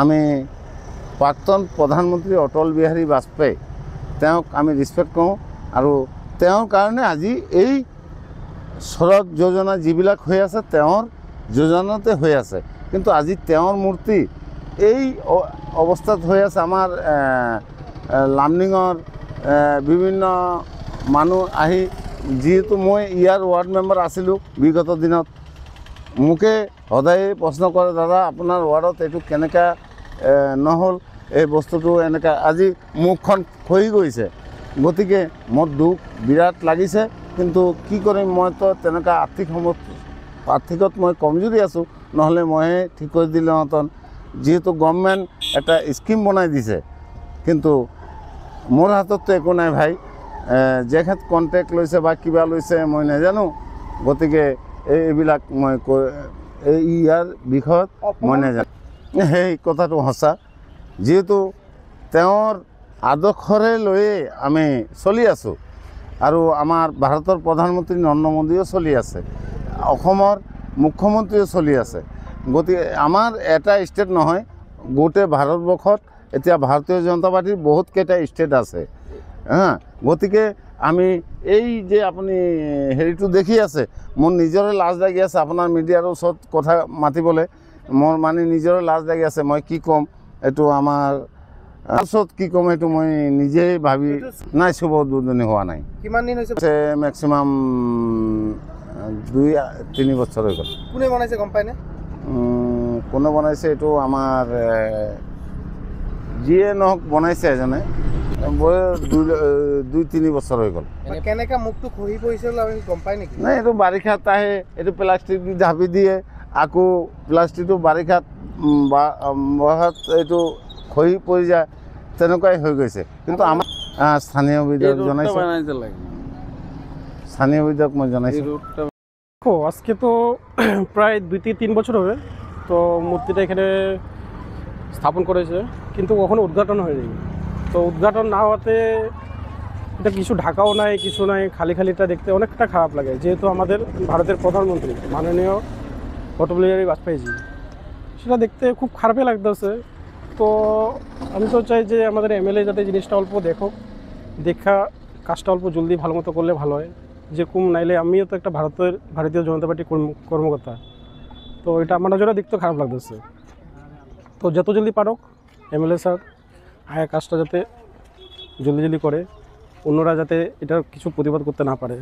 আমি প্ৰাক্তন প্ৰধানমন্ত্ৰী অটল বিহাৰী বাজপেয়ী তেওঁক আমি ৰেসপেক্ট কৰোঁ আৰু তেওঁৰ কাৰণে আজি এই সড়ক যোজনা যিবিলাক হৈ আছে তেওঁৰ যোজনাতে হৈ আছে কিন্তু আজি তেওঁৰ মূৰ্তি এই অৱস্থাত হৈ আছে আমাৰ লামডিঙৰ বিভিন্ন মানুহ আহি যেহেতু মই ইয়াৰ ৱাৰ্ড মেম্বাৰ আছিলোঁ বিগত দিনত মোকে সদায় প্ৰশ্ন কৰে দাদা আপোনাৰ ৱাৰ্ডত এইটো কেনেকৈ নহ'ল এই বস্তুটো এনেকৈ আজি মুখখন খহি গৈছে গতিকে মোৰ দুখ বিৰাট লাগিছে কিন্তু কি কৰিম মইতো তেনেকুৱা আৰ্থিকত মই কমজোৰি আছোঁ নহ'লে মইহে ঠিক কৰি দিলোঁহেঁতেন যেহেতু গভৰ্ণমেণ্ট এটা স্কিম বনাই দিছে কিন্তু মোৰ হাতততো একো নাই ভাই যেখেত কণ্টেক্ট লৈছে বা কিবা লৈছে মই নাজানো গতিকে এইবিলাক মই ইয়াৰ বিষয়ত মই নাজানো সেই কথাটো সঁচা যেহেতু তেওঁৰ আদৰ্শৰে লৈয়ে আমি চলি আছোঁ আৰু আমাৰ ভাৰতৰ প্ৰধানমন্ত্ৰী নৰেন্দ্ৰ মোদীও চলি আছে অসমৰ মুখ্যমন্ত্ৰীও চলি আছে গতিকে আমাৰ এটা ষ্টেট নহয় গোটেই ভাৰতবৰ্ষত এতিয়া ভাৰতীয় জনতা পাৰ্টিৰ বহুতকেইটা ষ্টেট আছে গতিকে আমি এই যে আপুনি হেৰিটো দেখি আছে মোৰ নিজৰে লাজ লাগি আছে আপোনাৰ মিডিয়াৰ ওচৰত কথা মাতিবলৈ মোৰ মানে নিজৰে লাজ লাগি আছে মই কি ক'ম এইটো আমাৰ ওচৰত কি ক'ম এইটো মই নিজেই ভাবি নাই শুভ উদ্বোধনী হোৱা নাই কিমান দিন হৈছে মেক্সিমাম 2-3 বছৰ হৈ গ'ল কোনে বনাইছে গম পায়নে কোনে বনাইছে এইটো আমাৰ যিয়ে নহওক বনাইছে এজনে 2-3 বছৰ হৈ গ'ল কেনেকৈ মুখটো খহি পৰিছিল আপুনি গম পায় নেকি নাই এইটো বাৰিষাত আহে এইটো প্লাষ্টিক দি ঢাপি দিয়ে আকৌ প্লাষ্টিকটো বাৰিষাত এইটো খহি পৰি যায় তেনেকুৱাই হৈ গৈছে কিন্তু আমাৰ স্থানীয় বিধায়ক জনাইছে স্থানীয় বিধায়ক মই জনাইছোঁ আজকে তো প্রায় 2-3 বছর হবে তো মূর্তিটা এখানে স্থাপন করেছে কিন্তু কখনো উদ্ঘাটন হয়নি তো উদ্ঘাটন না হওয়াতে এটা কিছু ঢাকাও নাই কিছু নাই খালি খালিটা দেখতে অনেকটা খারাপ লাগে যেহেতু আমাদের ভারতের প্রধানমন্ত্রী মাননীয় অটল বিহারী বাজপেয়ীজি সেটা দেখতে খুব খারাপই লাগতেছে তো আমি তো চাই যে আমাদের এমএলএ যাতে জিনিসটা অল্প দেখুক দেখা কাজটা অল্প জলদি ভালো মতো করলে ভালো হয় যেরকম নাইলে আমিও তো একটা ভারতীয় জনতা পার্টি কর্মকর্তা তো এটা আমার নজরে দেখতে খারাপ লাগতেছে তো যত জলদি পারুক এমএলএ স্যার আয়া কাজটা যাতে জলদি করে অন্যরা যাতে এটার কিছু প্রতিবাদ করতে না পারে